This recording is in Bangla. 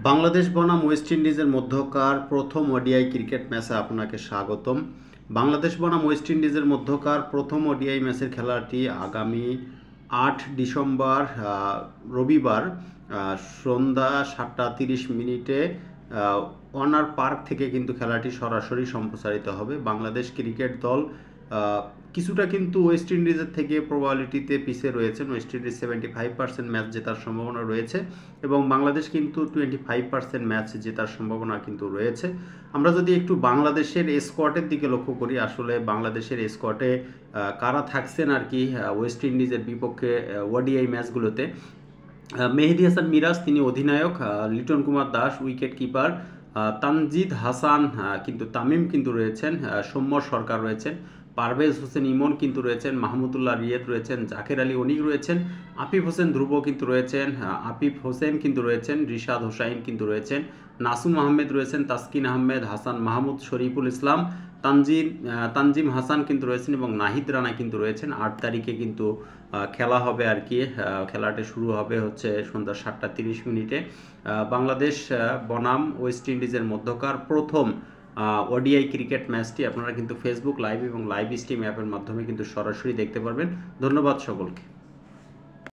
বাংলাদেশ বনাম ওয়েস্ট ইন্ডিজের মধ্যকার প্রথম ওডিআই ক্রিকেট ম্যাচে আপনাকে স্বাগতম। বাংলাদেশ বনাম ওয়েস্ট ইন্ডিজের মধ্যকার প্রথম ওডিআই ম্যাচের খেলাটি আগামী 8 ডিসেম্বর রবিবার সন্ধ্যা 7:30 ওয়ার্নার পার্ক থেকে কিন্তু খেলাটি সরাসরি সম্প্রচারিত হবে। বাংলাদেশ ক্রিকেট দল কিছুটা কিন্তু ওয়েস্ট ইন্ডিজের থেকে প্রবাবিলিটিতে পিছিয়ে রয়েছেন। ওয়েস্ট ইন্ডিজ 75% ম্যাচ জেতার সম্ভাবনা রয়েছে এবং বাংলাদেশ কিন্তু 25% ম্যাচ জেতার সম্ভাবনা কিন্তু রয়েছে। আমরা যদি একটু বাংলাদেশের স্কোয়াডের দিকে লক্ষ্য করি, আসলে বাংলাদেশের স্কোয়াডে কারা থাকছেন আর কি ওয়েস্ট ইন্ডিজের বিপক্ষে ওডিআই ম্যাচগুলোতে। মেহেদী হাসান মিরাজ তিনি অধিনায়ক, লিটন কুমার দাস উইকেট কিপার, তানজিদ হাসান কিন্তু তামিম কিন্তু রয়েছেন, সৌম্য সরকার রয়েছেন, পারভেজ হোসেন ইমন কিন্তু রয়েছেন, মাহমুদুল্লাহ রিয়াদ রয়েছেন, জাকের আলী অনিক রয়েছেন, আফিফ হোসেন ধ্রুব কিন্তু রয়েছেন, আফিফ হোসেন কিন্তু রয়েছেন, রিশাদ হোসাইন কিন্তু রয়েছেন, নাসুম আহমেদ রয়েছেন, তাসকিন আহমেদ, হাসান মাহমুদ, শরীফুল ইসলাম, তানজিম হাসান কিন্তু রয়েছেন এবং নাহিদ রানা কিন্তু রয়েছেন। 8 তারিখে কিন্তু খেলা হবে আর কি। খেলাটা শুরু হবে হচ্ছে সন্ধ্যা 7:30। বাংলাদেশ বনাম ওয়েস্ট ইন্ডিজের মধ্যকার প্রথম ওডিআই ক্রিকেট ম্যাচটি আপনারা কিন্তু ফেসবুক লাইভ এবং লাইভ স্ট্রিম অ্যাপের মাধ্যমে কিন্তু সরাসরি দেখতে পারবেন। ধন্যবাদ সকলকে।